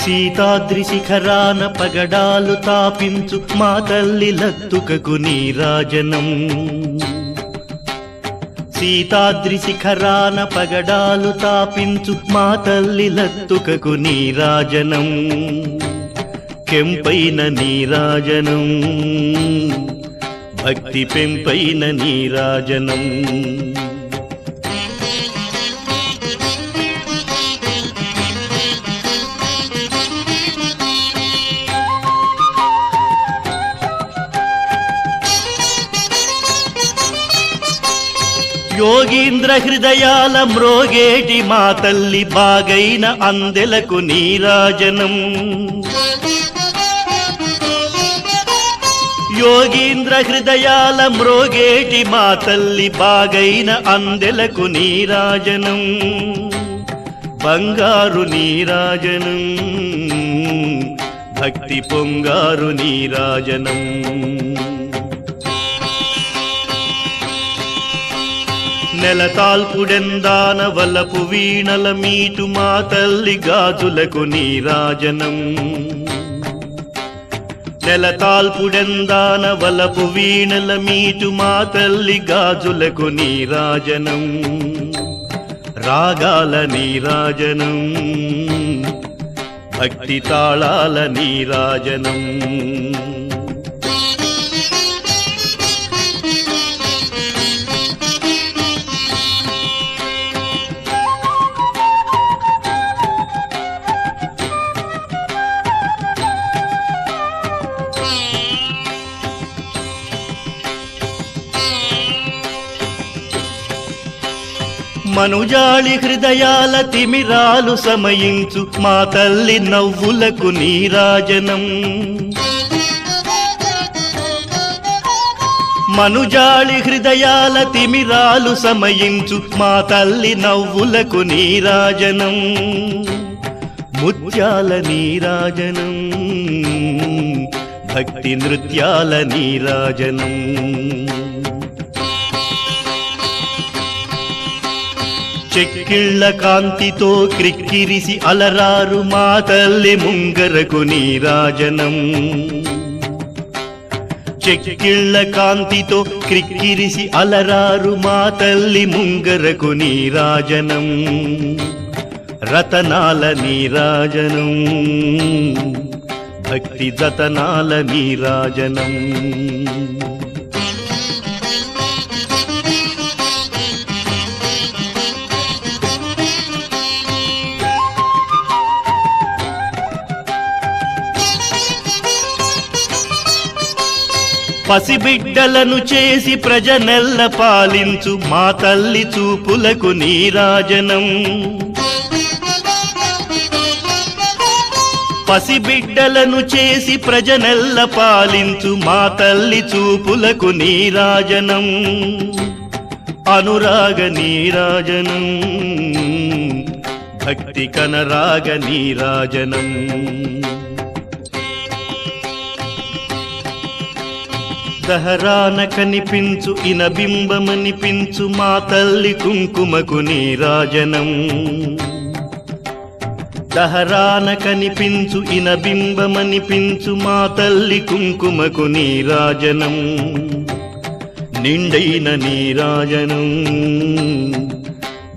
సీతాద్రి శిఖరాన పగడాలు తాపించు మా తల్లి లత్తుకకు నీరాజనం. సీతాద్రి శిఖరాన పగడాలు తాపించు మా తల్లి లత్తుకకు నీరాజనం. కెంపైన నీరాజనం, భక్తి పెంపైన నీరాజనం. యోగీంద్ర హృదయాల మ్రోగేటి మా తల్లి బాగైన అందెలకు నీరాజనం. యోగీంద్ర హృదయాల మ్రోగేటి మా తల్లి బాగైన అందెలకు నీరాజనం. బంగారు నీరాజనం, భక్తి పొంగారు నీరాజనం. నెలతాల్పుడెందాన వలపు వీణల మీటు మా తల్లి గాజులకు నీరాజనం. నెలతాల్పుడెందాన వలపు వీణల మీటు మా తల్లి గాజులకు నీరాజనం. రాగాల నీరాజనం, భక్తి తాళాల నీరాజనం. మనుజాళి హృదయాల తిమిరాలు సమయించు మా తల్లి నవ్వులకు నీరాజనం. మనుజాళి హృదయాల తిమిరాలు సమయించు మా తల్లి నవ్వులకు నీరాజనం. ముత్యాల నీరాజనం, భక్తి నృత్యాల నీరాజనం. చెక్కిళ్ళ కాంతితో క్రిక్కిరిసి అలరారు మా తల్లి ముంగరకు నీరాజనం. చెక్కిళ్ళ కాంతితో క్రిక్కిరిసి అలరారు మా తల్లి ముంగరకు నీరాజనం. రతనాల నీరాజనం, భక్తి జతనాల నీరాజనం. పసిబిడ్డలను చేసి ప్రజనెల్ల పాలించు మా తల్లి చూపులకు నీరాజనం. పసిబిడ్డలను చేసి ప్రజనెల్ల పాలించు మా తల్లి చూపులకు నీరాజనం. అనురాగ నీరాజనం, భక్తి కనరాగ నీరాజనం. దహరాన కనిపించు ఇనబింబమనిపించు మా తల్లి కుంకుమకు నీరాజనం. దహరాన కనిపించు ఇనబింబమనిపించు మా తల్లి కుంకుమకు నీరాజనం. నిండైన నీరాజనం,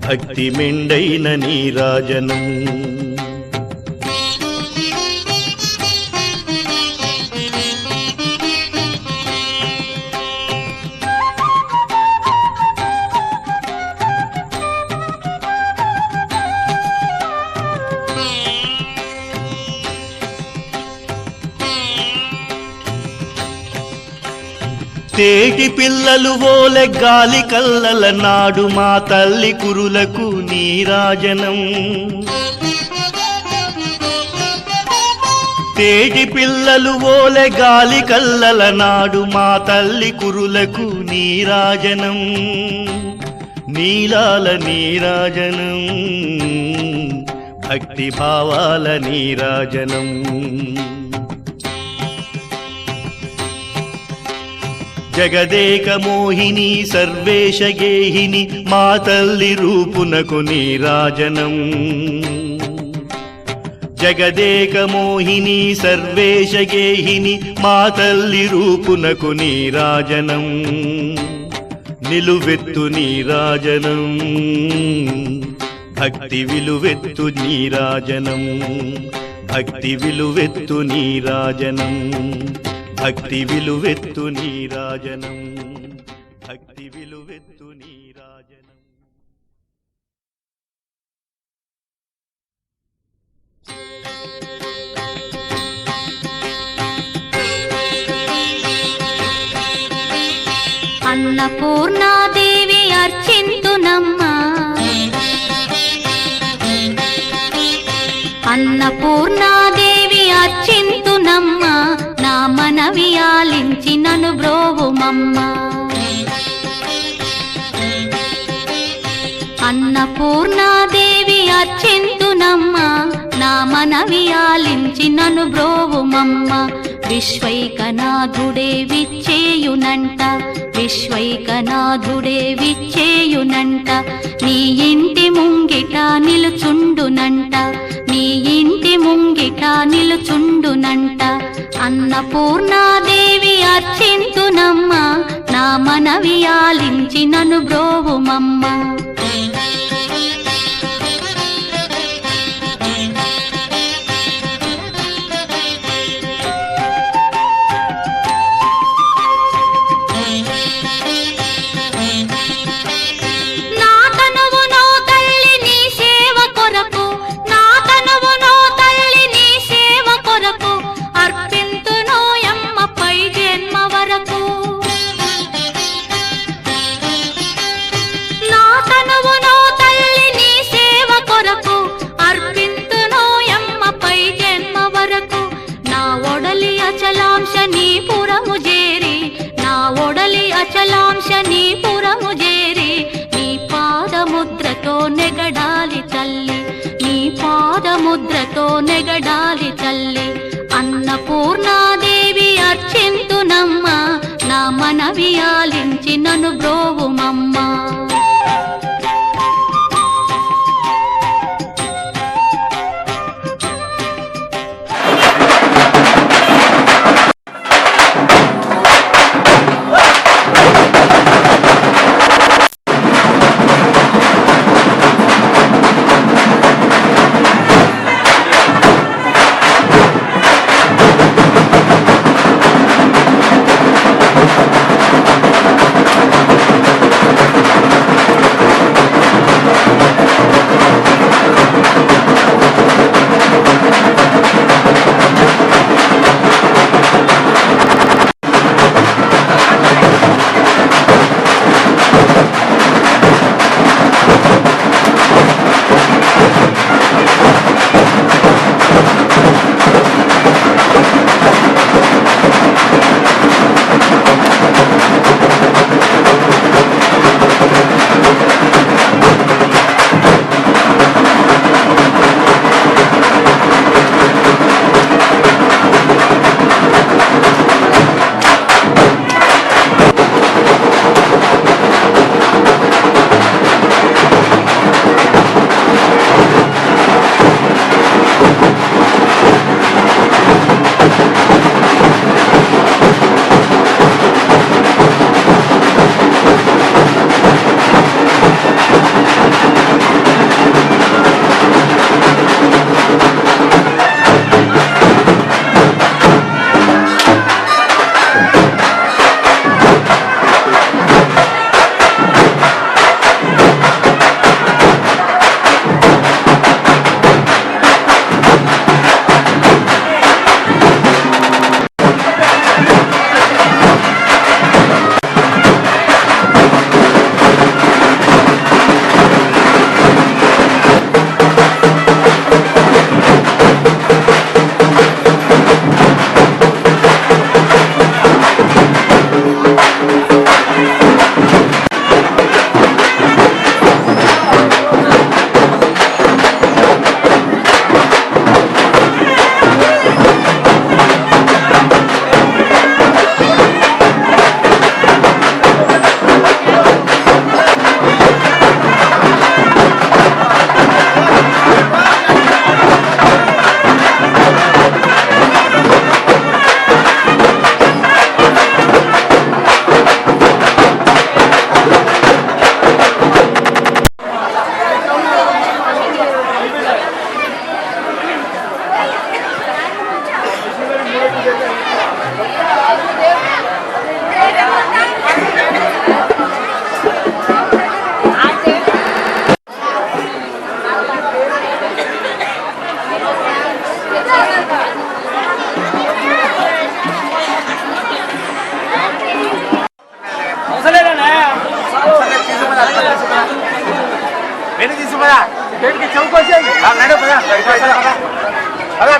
భక్తి మెండైన నీరాజనం. తేటి పిల్లలు ఓలె గాలి కల్లల నాడు మా తల్లి కురులకు నీరాజనం. తేటి పిల్లలు ఓలె గాలి కల్లల నాడు మా తల్లి కురులకు నీరాజనం. నీలాల నీరాజనం, భక్తి భావాల నీరాజనం. జగదేక మోహిని సర్వేశ గేహిని మా తల్లి రూపునకు నీరాజనం. జగదేక మోహిని సర్వేశ గేహిని మా తల్లి రూపునకు నీరాజనం నిలువెత్తు నీరాజనం భక్తి విలువెత్తు నీరాజనం భక్తి విలువెత్తు నీరాజనం భక్తి విలువెత్తు నీరాజనం భక్తి విలువెత్తు నీరాజనం. అన్నపూర్ణాదేవి అర్చింతునమ్మా అన్నపూర్ణాదేవి అర్చింతునమ్మా నా మనవి ఆలించి నన్ను బ్రోవుమమ్మా అన్నపూర్ణాదేవి అర్చింతునమ్మా నా మనవి ఆలించి నన్ను బ్రోవుమమ్మా విశ్వైకనాథుడే విచ్చేయునంట విశ్వైకనాథుడే విచ్చేయునంట నీ ఇంటి ముంగిట నిలుచుండునంట నీ ఇంటి ముంగిట నిలుచుండునంట అన్నపూర్ణాదేవి అర్చింతునమ్మా నా మనవి ఆలించి నన్ను బ్రోవుమమ్మా అచలాంశ నీ పురము చేరి నీ పాదముద్రతో నెగడాలి తల్లి నీ పాదముద్రతో నెగడాలి తల్లి అన్నపూర్ణాదేవి అర్చింతునమ్మా నా మనవి ఆలించి నన్ను బ్రోవుమమ్మా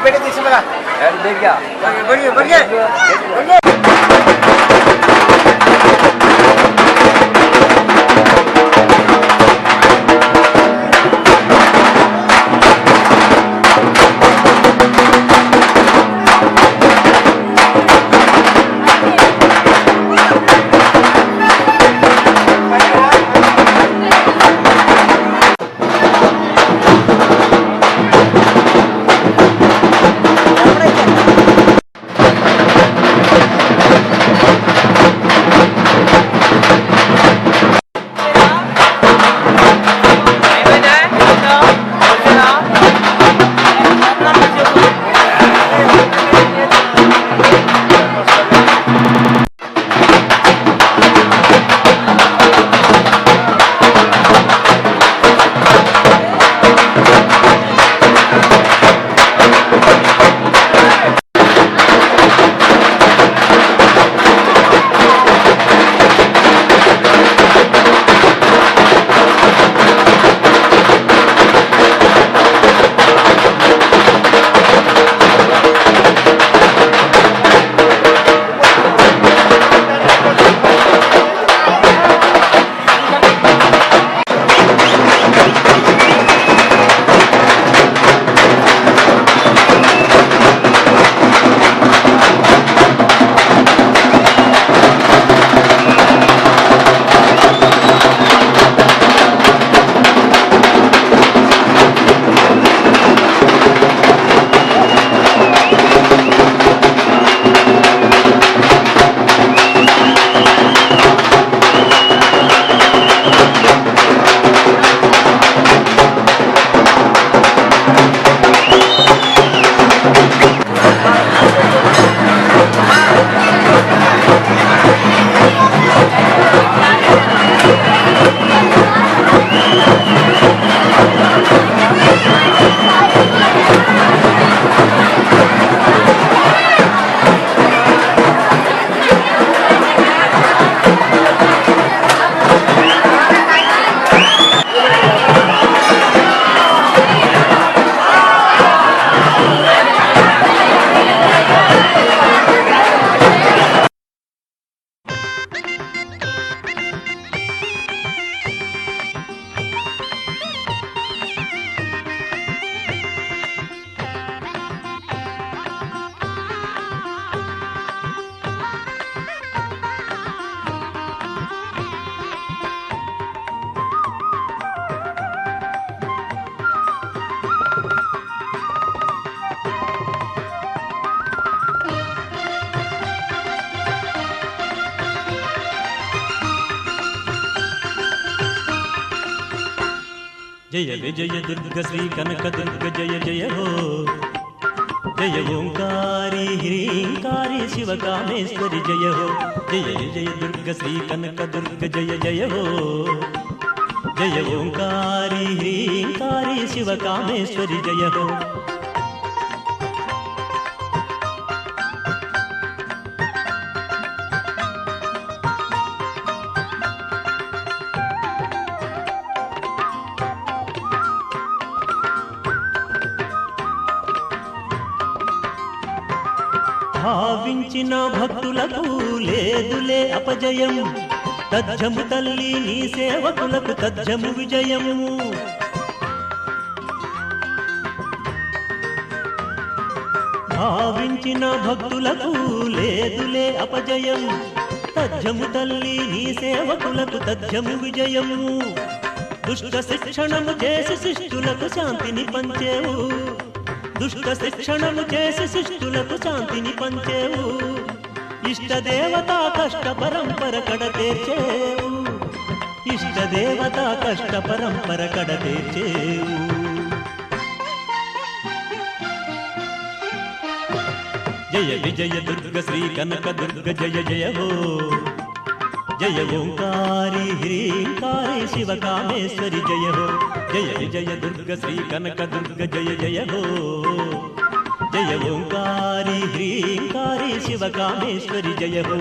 పెట్టి తీసి జయ విజయ దుర్గ శ్రీ కనక దుర్గ జయ జయ హో జయ ఓంకారి హ్రీంకారి శివకామేశ్వరి జయ హో జయ విజయ దుర్గ శ్రీ కనక దుర్గ జయ జయ హో జయ ఓంకారి హ్రీంకారి శివకామేశ్వరి జయ హో భావించిన భక్తులకు లేదులే అపజయం తజ్జము తల్లి నీ సేవకులకు తజ్జము విజయము భావించిన భక్తులకు లేదులే అపజయం తజ్జము తల్లి నీ సేవకులకు తజ్జము విజయము దుష్ట శిక్షణము చేసి శిష్టులకు శాంతిని పంచేవు దుష్ట శిక్షణము చేసి శిష్టులకు శాంతిని పంచేవు ఇష్టదేవతా కష్ట పరంపర కడతేర్చేవు ఇష్టదేవతా కష్ట పరంపర కడతేర్చేవు జయ విజయ దుర్గ శ్రీ కనక దుర్గ జయ జయ హో జయ ఓంకారి హ్రీంకారి శివకామేశ్వరి జయ హో జయ విజయ దుర్గ శ్రీ కనక దుర్గ జయ జయ హో జయ ఓంకారి హ్రీంకారి శివకామేశ్వరి జయ హో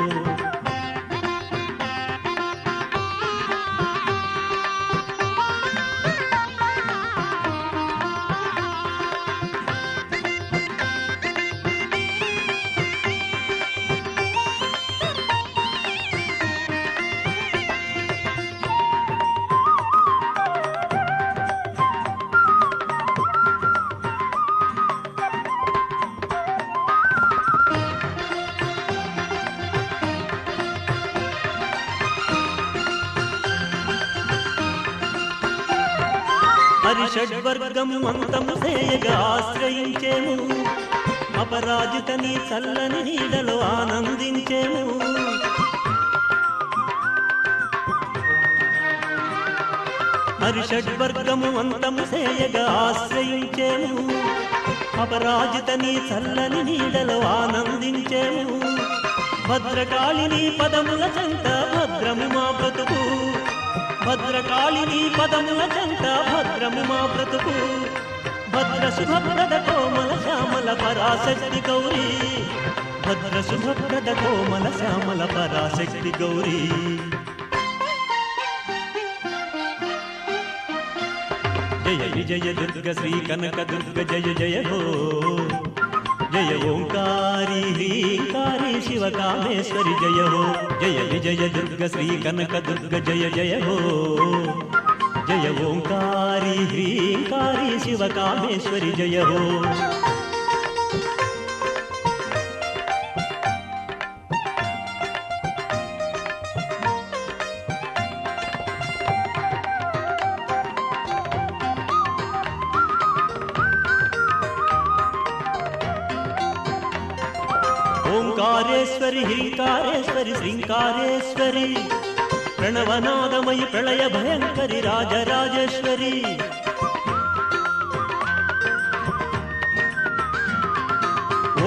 షడ్వర్గము అంతము సేయగా ఆశ్రయించేము, అపరాజిత నీ చల్లని నీడలో ఆనందించేము. హరిషడ్వర్గము అంతము సేయగా ఆశ్రయించేము, అపరాజిత నీ చల్లని నీడలో ఆనందించేము. భద్రకాళిని పదముల చెంత భద్రము మా బ్రతుకు, భద్రకాళిని పదముల చెంత భద్రము మా బ్రతుకు. భద్ర శుభప్రద కోమల శ్యామల పరాశక్తి గౌరీ, భద్ర శుభప్రద కోమల శ్యామల పరాశక్తి గౌరీ. జయ విజయ దుర్గ శ్రీ కనక దుర్గ జయ జయ హో, జయ ఓంకారి హ్రీంకారి శివ కామేశ్వరి జయ హో. జయ విజయ దుర్గ శ్రీ కనక దుర్గ జయ జయ హో, జయ ఓంకారి హ్రీంకారి శివ కామేశ్వరి జయ హో. ఓంకారేశ్వరి హ్రీంకారేశ్వరి శ్రీంకారేశ్వరి, ప్రణవనాదమయి ప్రళయ భయంకరి రాజరాజేశ్వరి.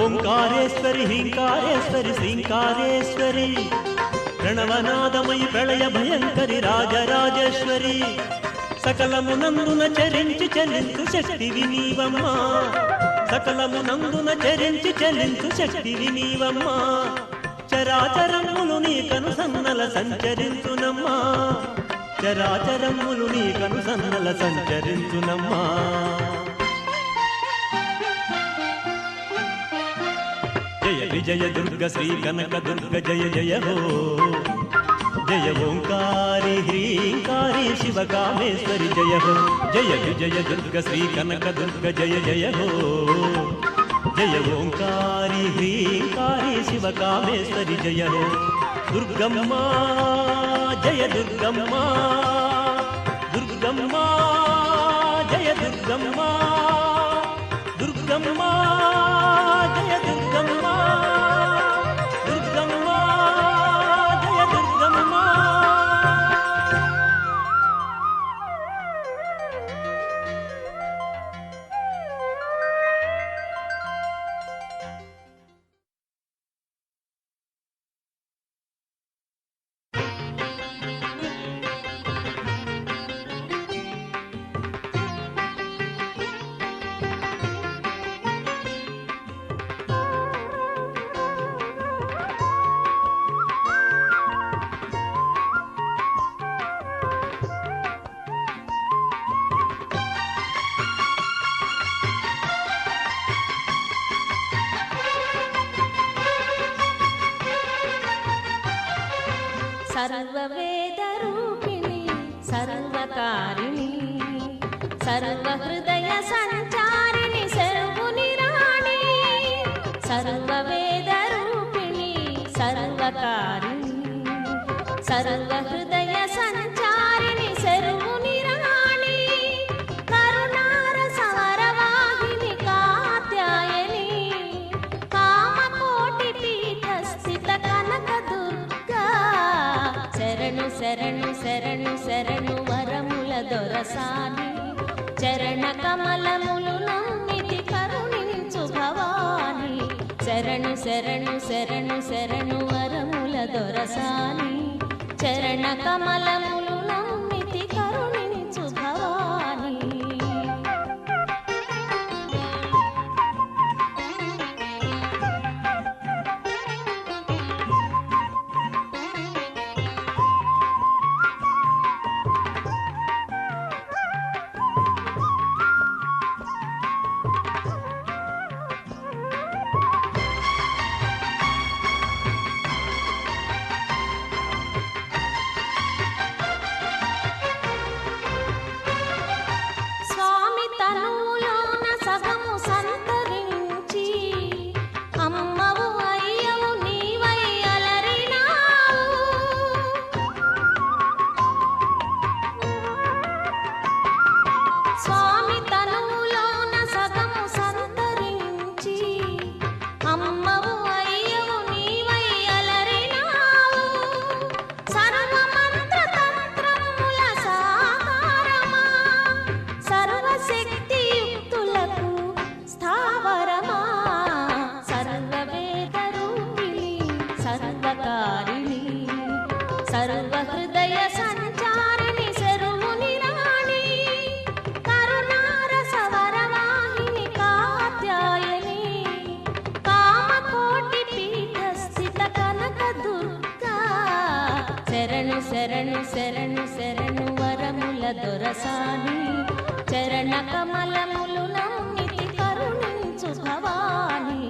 ఓంకారేశ్వరి హ్రీంకారేశ్వరి శ్రీంకారేశ్వరి, ప్రణవనాదమయి ప్రళయ భయంకరి రాజరాజేశ్వరి. సకలమునందున చరించి చెల్లించు శక్తివి నీవమ్మా, సకలమునందున చరించి చెల్లించు శక్తివి నీవమ్మా. చరాచరములు నీ కనుసన్నల సంచరించునమ్మా, చరాచరములు నీ కనుసన్నల సంచరించునమ్మా. జయ విజయ దుర్గ శ్రీ కనక దుర్గ జయ జయ హో, జయ ఓంకారి హ్రీంకారి శివ కామేశ్వరి జయ హో. జయ విజయ దుర్గ శ్రీ కనక దుర్గ జయ జయ హో, జయ ఓంకారి హ్రీంకారి శివ కామేశ్వరి జయ హో. దుర్గమ్మ జయ దుర్గమ్మ, దుర్గమ్మ జయ దుర్గమ్మ, దుర్గమ్మ జయ దుర్గమ్మ, దుర్గమ్మ జయ దుర్గమ్మ. సర్వవేదరూపిణి సర్వకారిణి సర్వహృదయ సంచారిణి సర్వుని రాణి. సర్వవేదరూపిణి సర్వకారిణి సర్వహృదయ సంచారిణి సర్వుని రాణి. కరుణారస వరవాహిని కాత్యాయని కామకోటి పీఠస్థిత కనక దుర్గా. శరణు శరణు శరణు శరణు వరముల దొరసాని, చరణ కమలములు నమ్మితి కరుణించు భవాని. శరణు శరణు శరణు శరణు వరముల దొరసాని, చరణ కమలములు నమ్మితి కరుణించు భవాని. సర్వ హృదయ సంచారిణి శరువుని రాణి కరుణారస వరవాహిని కాత్యాయని కామకోటి పీఠస్థిత కనక దుర్గా శరణు శరణు శరణు శరణు వరముల దొరసాని చరణ కమలములు నమ్మితి కరుణించు భవాని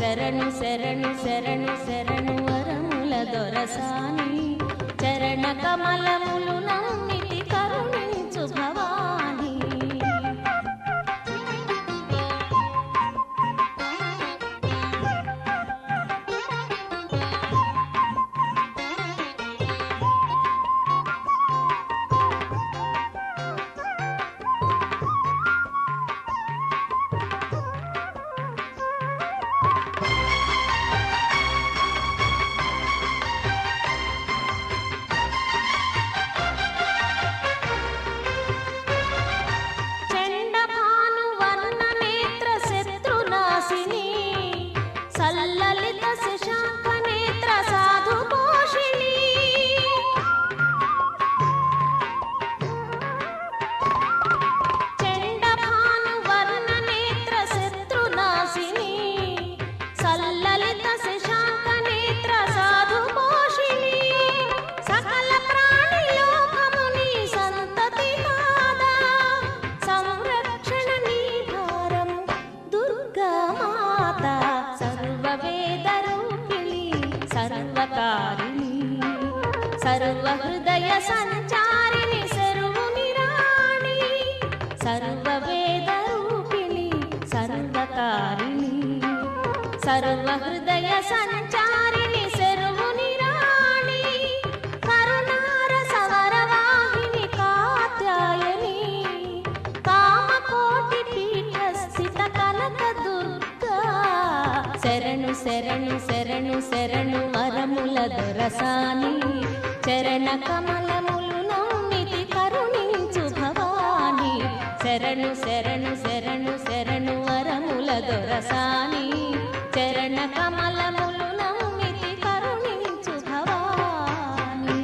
శరణు శరణు శరణు శరణు వరముల దొరసాని చరణ కమలములు నమ్మితి కరుణించు భవాని సర్వ హృదయ సంచారిణి శరువుని రాణి సర్వ వేద రూపిణి సర్వకారిణి సర్వ హృదయ సంచారిణి శరువుని రాణి కరుణారస వరవాహిని కాత్యాయని కామకోటి పీఠస్థిత కనక దుర్గా శరణు శరణు శరణు శరణు వరముల దొరసాని చరణ కమలములు నమ్మితి కరుణించు భవాని శరణు శరణు శరణు శరణు వరముల దొరసాని చరణ కమలములు నమ్మితి కరుణించు భవాని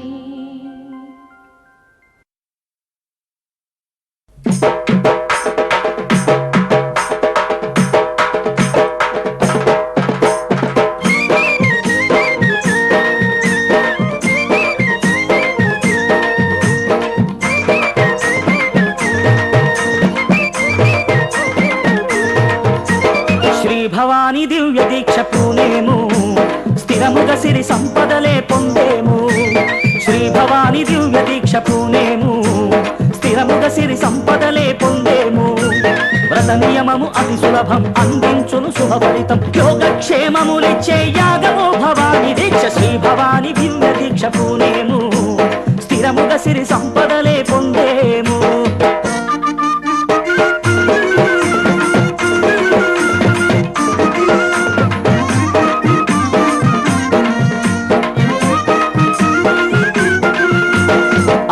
భవాని దివ్య దీక్ష పూనేము స్థిరముగ సిరి సంపదలే పొందేము శ్రీ భవాని దివ్య దీక్ష పూనేము స్థిరముగ సిరి సంపదలే పొందేము వ్రత నియమము అతి సులభం అందించును శుభఫలితం యోగక్షేమములిచ్చే యాగము భవాని దీక్ష శ్రీ భవాని దివ్య దీక్ష పూనేము స్థిరముగ సిరి సంపదలే పొందేము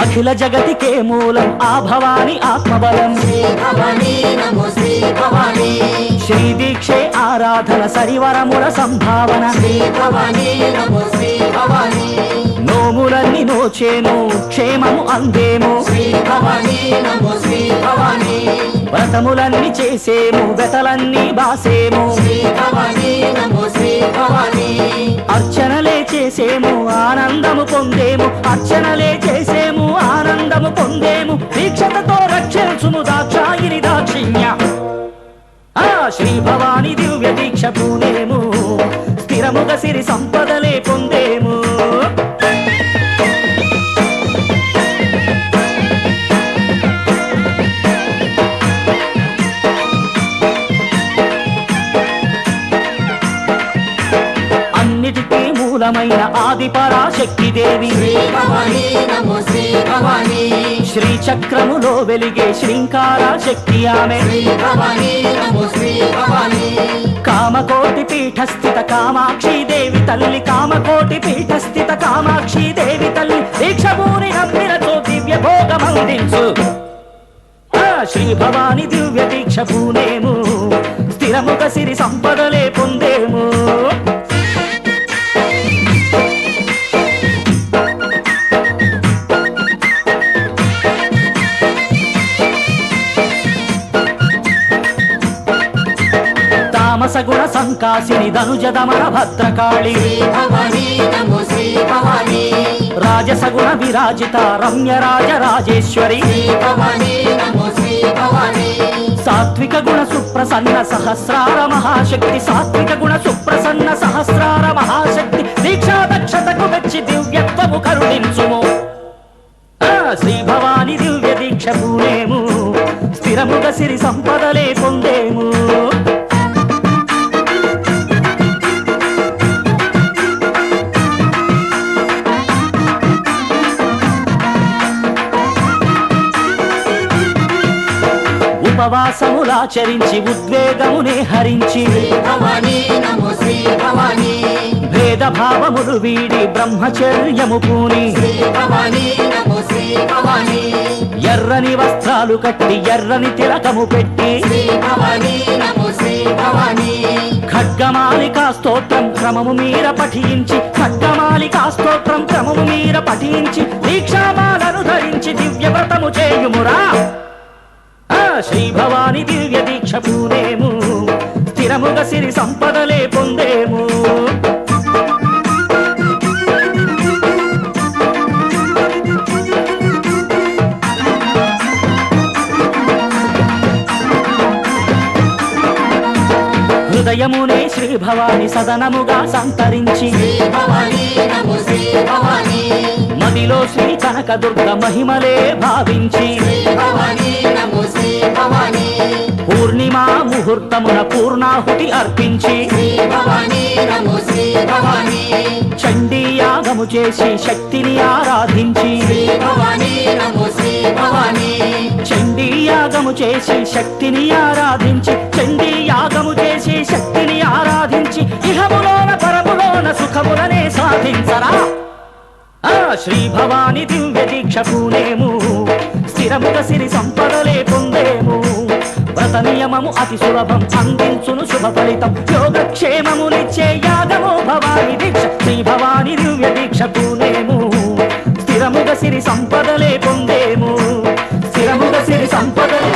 అఖిల జగతికే మూలం ఆ భవాని ఆత్మబలం శ్రీ దీక్షే ఆరాధన సరివరముల సంభావన నోములన్నీ నోచేము క్షేమము అందేము వ్రతములన్నీ చేసేము వెతలన్నీ బాసేము అర్చనలే చేసేము ఆనందము పొందేము అర్చనలే చేసేము ఆనందము పొందేము దీక్షతతో రక్షించుము దాక్షాయిని దాక్షిణ్య శ్రీ భవాని దివ్య దీక్ష పూనేము స్థిరముగ సిరి సంపదలే పొందేము మూలమైన ఆది పరాశక్తి దేవి శ్రీ చక్రములో వెలిగే శ్రీంకార శక్తి ఆమె కామకోటి పీఠస్థిత కామాక్షి దేవి తల్లి కామకోటి పీఠస్థిత కామాక్షి దేవి తల్లి దీక్షభూని నమ్మినతో దివ్య భోగమందించు శ్రీ భవాని దివ్య దీక్ష పూనేము స్థిరముగ సిరి సంపదలే పొందేము సంకాసిని ధనుజదమన భద్రకాళి భవానీ నమో శ్రీ భవానీ రాజసగుణ విరాజిత రమ్య రాజరాజేశ్వరి భవానీ నమో శ్రీ భవానీ సాత్విక గుణ సుప్రసన్న సహస్రార మహాశక్తి సాత్విక గుణ సుప్రసన్న సహస్రార మహాశక్తి దీక్షా దక్షతకు మెచ్చి దివ్యత్వము కరుణించుము శ్రీ భవాని దివ్య దీక్ష పూనేము స్థిరముగ సిరి సంపదలే పొందేము ఉపవాసములాచరించి ఉద్వేగమునే హరించి భవానీ నమో శ్రీ భవానీ భేదభావములు వీడి బ్రహ్మచర్యము పూని భవానీ నమో శ్రీ భవానీ ఎర్రని వస్త్రాలు కట్టి ఎర్రని తిలకము పెట్టి భవానీ నమో శ్రీ భవానీ ఖడ్గమాలికా స్తోత్రం క్రమము మీర పఠించి ఖడ్గమాలికా స్తోత్రం క్రమము మీర పఠించి దీక్షామాలను ధరించి దివ్య వ్రతము చేయుమురా శ్రీ భవాని దివ్య దీక్ష పూనేము స్థిరముగ సిరి సంపదలే పొందేము హృదయమునే శ్రీ భవాని సదనముగా సంతరించి భవానీ నమో శ్రీ భవానీ మదిలో శ్రీ కనకదుర్గ మహిమలే భావించి భవానీ నమో శ్రీ భవానీ పూర్ణిమా ముహూర్తమున పూర్ణాహుతి అర్పించి భవానీ నమో శ్రీ భవానీ చండీ యాగము చేసి శక్తిని ఆరాధించి భవానీ నమో శ్రీ భవానీ చండీ యాగము చేసి శక్తిని ఆరాధించి చండీ యాగము చేసి శక్తిని ఆరాధించి ఇహములోన పరములోన సుఖములనే సాధించరా శ్రీ భవాని దివ్య దీక్ష పూనేము స్థిరముగ సిరి సంపదలే పొందేము వ్రత నియమము అతి సులభం అందించును శుభ ఫలితం యోగక్షేమమునిచ్చే యాగమో భవాని దీక్ష శ్రీ భవాని దివ్య దీక్ష పూనేము స్థిరముగ సిరి సంపదలే పొందేము స్థిరముగ సిరి సంపదలే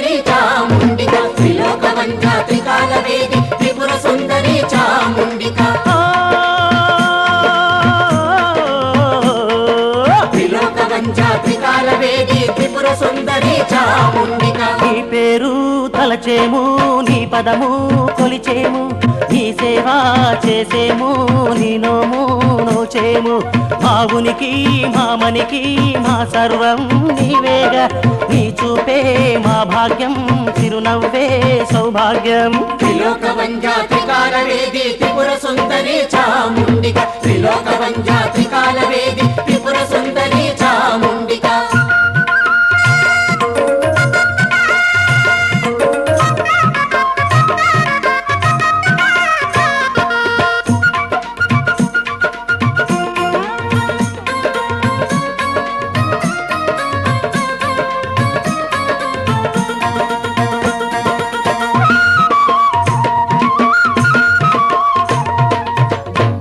సుందరి చాముండిక త్రిలోక వంద్య త్రికాల వేది త్రిపుర సుందరి చాముండిక త్రిలోక వంద్య త్రికాల వేది త్రిపుర సుందరి చాముండిక నీ పేరు తలచేము నీ పదము కొలిచేము నీ సేవ చేసేము నీ నోము నోచేము మా ఉనికి మా మనికి మా సర్వం నీవేగా నీ చూపే మా భాగ్యం చిరునవ్వే సౌభాగ్యం త్రిలోక వంద్య త్రికాల వేది త్రిపుర సుందరి చాముండిక త్రిలోక వంద్య త్రికాల వేది త్రిపుర సుందరి చాముండిక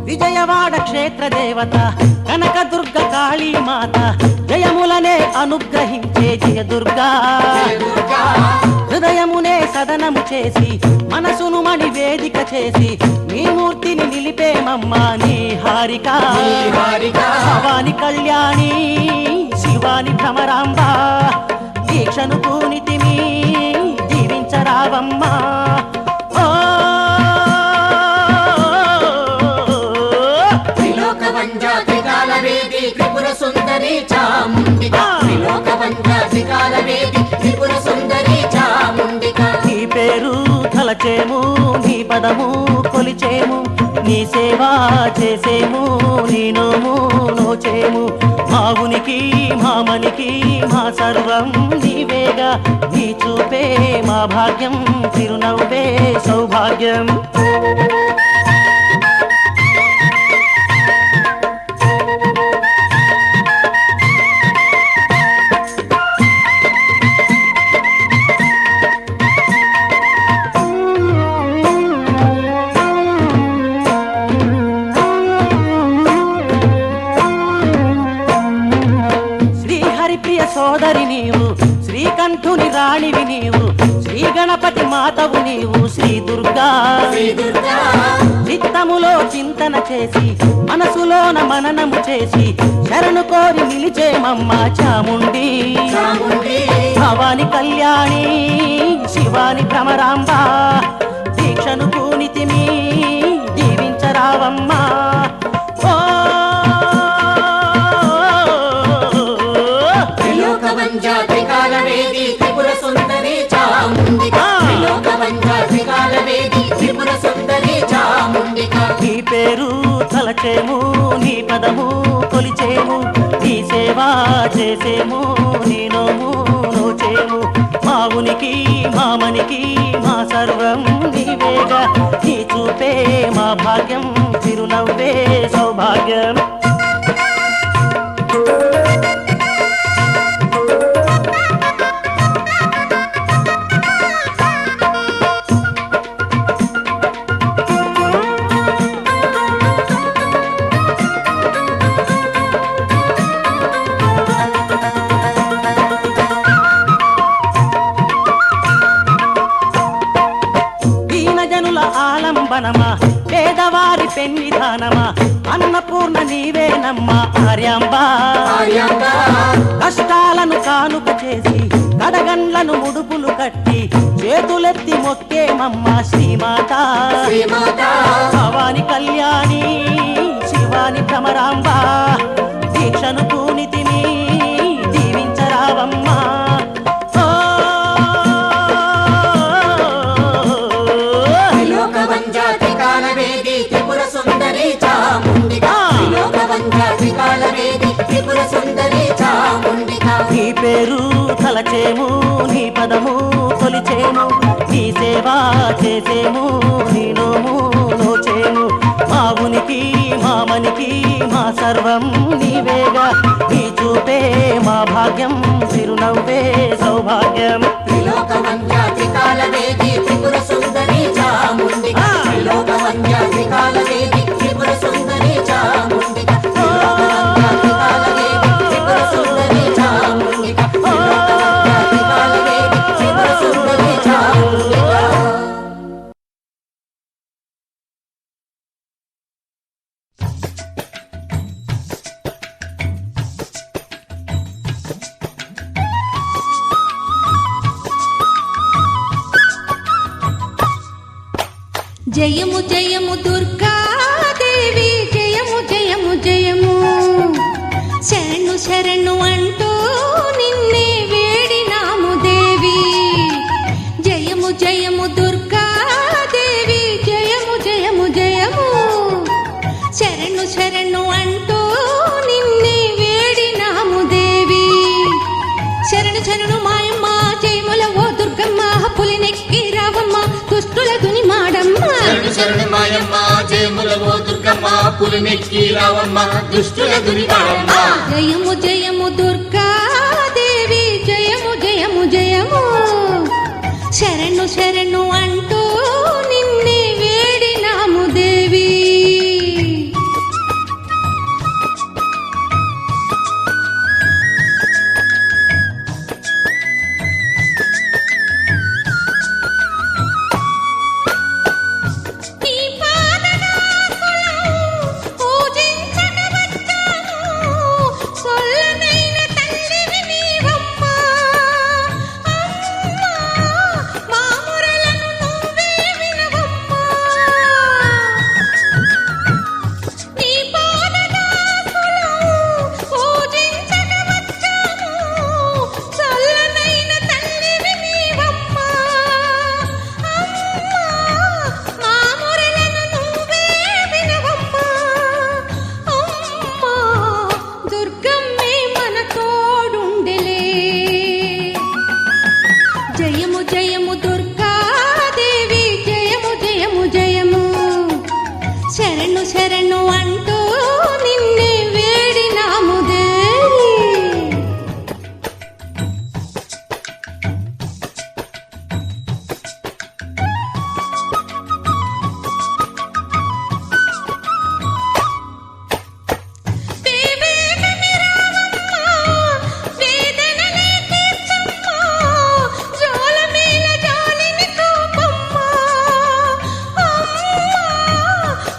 విజయవాడ క్షేత్ర దేవత కనకదుర్గ కాళీ మాత జయములనే అనుగ్రహించే జయ దుర్గా హృదయమునే సదనము చేసి మనసును మణి వేదిక చేసి నీ మూర్తిని నిలిపేమమ్మ నీ హారిక భవాని కళ్యాణి శివాని భ్రమరాంబ దీక్షను పూనితిమి దీవించరావమ్మా త్రిపుర సుందరి చాముండిక త్రిలోక వంద్య త్రికాల వేది త్రిపుర సుందరి చాముండిక నీ పేరు తలచేము నీ పదము కొలిచేము నీ సేవ చేసేము నీ నోము నోచేము మా ఉనికి మా మనికి మా సర్వం నీవేగా నీ చూపే మా భాగ్యం చిరునవ్వే సౌభాగ్యం ప్రియ సోదరి నీవు శ్రీకంఠుని రాణివి నీవు శ్రీ గణపతి మాతవు నీవు శ్రీ దుర్గా చిత్తములో చింతన చేసి మనసులోన మననము చేసి శరణు కోరి నిలిచేమమ్మ చాముండి భవాని కళ్యాణి శివాని భ్రమరాంబ దీక్షను పూనితిమి దీవించరావమ్మా త్రికాల వేది త్రిపుర సుందరి చాముండిక త్రిలోక వంద్య త్రికాల వేది త్రిపుర సుందరి చాముండిక నీ పేరు తలచేము నీ పదము కొలిచేము నీ సేవ చేసేము నీ నోము నోచేము మా ఉనికి మా మనికి మా సర్వం నీవేగా నీ చూపే మా భాగ్యం చిరునవ్వే సౌభాగ్యం ఆలంబనమా పేదవారి పెన్నిధానమా అన్నపూర్ణ నీవేనమ్మా ఆర్యాంబా కష్టాలను కానుక చేసి కడగండ్లను ముడుపులు కట్టి చేతులెత్తి మొక్కేమమ్మ శ్రీమాత భవాని కళ్యాణి శివాని భ్రమరాంబ దీక్షను పూనితిని దీవించరావమ్మా త్రిపుర సుందరి చాముండిక త్రిలోక వంద్య త్రికాల వేది త్రిపుర సుందరి చాముండిక నీ పేరు తలచేము నీ పదము కొలిచేము నీ సేవ చేసేము నీ నోము నోచేము మా ఉనికి మా మనికి మా సర్వం నీవేగా నీ చూపే మా భాగ్యం చిరునవ్వే సౌభాగ్యం త్రిలోక వంద్య త్రికాల వేది త్రిపుర సుందరి చాముండిక త్రిలోక వంద్య త్రికాల వేది త్రిపుర సుందరి చాముండిక త్రిలోక వంద్య త్రికాల వేది త్రిపుర సుందరి చాముండిక త్రిలోక వంద్య త్రికాల వేది త్రిపుర సుందరి జయము జయము దుర్గాదేవి జయము జయము జయము శరణు శరణు అంటూ నిన్నే వేడినాము దేవి జయము జయము దుర్గాదేవి జయము జయము జయము శరణు శరణు అంటూ నిన్నే వేడినాము దేవి శరణు శరణు మాయమ్మ జయముల ఓ దుర్గమ్మ పులినెక్కి రావమ్మ దుష్టుల దుని మాడమ్మ శరణు శరణు మాయమ్మ జయముల ఓ దుర్గమ్మ పులినెక్కి రావమ్మ దుష్టుల దునివాడమ్మ జయము జయము దుర్గాదేవి జయము జయము జయము శరణు శరణు అంటూ నిన్నే వేడినాము దేవి నీ పాదదాసులం పూజించక వచ్చాము సొల్లనైన తల్లివి నీవమ్మ అమ్మా మా మొరలను నువ్వే వినవమ్మా నీ పాదదాసులం పూజించక వచ్చాము సొల్లనైన తల్లివి నీవమ్మ అమ్మా మా మొరలను నువ్వే వినవమ్మా అమ్మా దుర్గమ్మే మన తోడుండెలే జయము జయము దుర్గాదేవి జయము జయము జయము శరణు శరణు అంటూ నిన్నే వేడినాము దేవి వేవేగని రావమ్మ వేదనలే తీర్చమ్మ జోలమేల జాలిని చూపమ్మ అమ్మా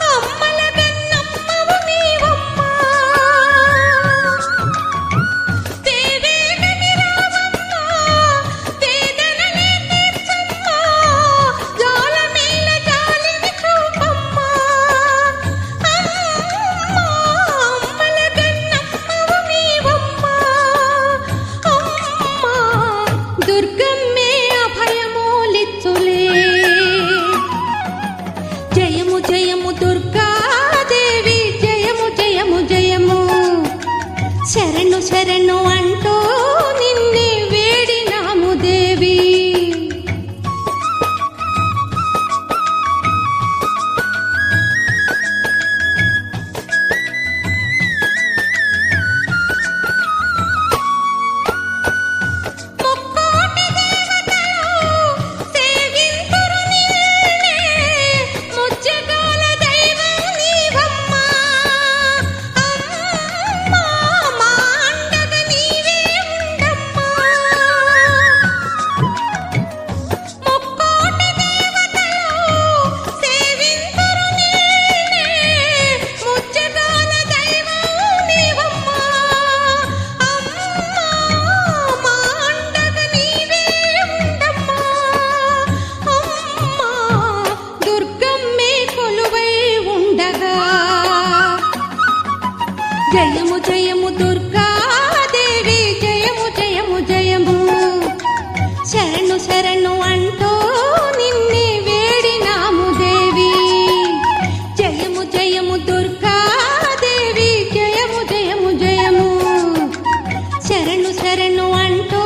అమ్మల గన్నమ్మవు నీవమ్మ వేవేగని రావమ్మ వేదనలే తీర్చమ్మ జోలమేల జాలిని చూపమ్మ అమ్మల గన్నమ్మవు నీవమ్మ అమ్మా దుర్గమ్మే అభయమూలిచ్చులే జయము జయము దుర్గాదేవి జయము జయము జయము శరణు శరణు అంటూ నిన్నే వేడినాము దేవి ముక్కోటి దేవతలు సేవింతురు నిన్నే ముజ్జగాల దైవం నీవమ్మ అమ్మా మా అండగా నీవే ఉండమ్మా ముక్కోటి దేవతలు సేవింతురు నిన్నే ముజ్జగాల దైవం నీవమ్మ అమ్మా మా అండగా నీవే ఉండమ్మా అమ్మా దుర్గమ్మే కొలువై ఉండగా జయము జయము దుర్గాదేవి జయము జయము జయము శరణు శరణు అంటూ నిన్నే వేడినాము దేవి జయము జయము దుర్గాదేవి జయము జయము జయము శరణు శరణు అంటూ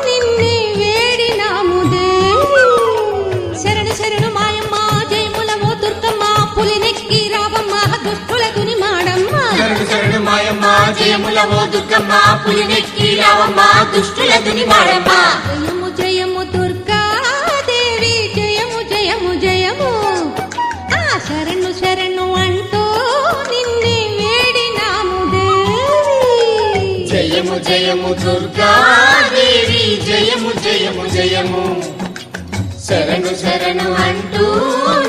నిన్నే వేడినాము దేవి శరణు శరణు మాయమ్మ జయముల ఓ దుర్గమ్మ పులినెక్కి రావమ్మ దుష్టుల దుని మాడమ్మ శరణు శరణు మాయమ్మ జయముల ఓ దుర్గమ్మ పులినెక్కి రావమ్మ దుష్టుల దునివాడమ్మ జయము జయము దుర్గాదేవి జయము జయము జయము ఆ శరణు శరణు అంటూ నిన్నే వేడినాము దేవి జయము జయము దుర్గాదేవి జయము జయము జయము శరణు శరణు అంటూ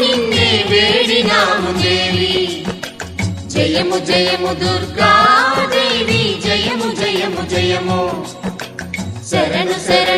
నిన్నే వేడినాము దేవి జయము జయము దుర్గాదేవి జయము జయము జయము శరణు శరణు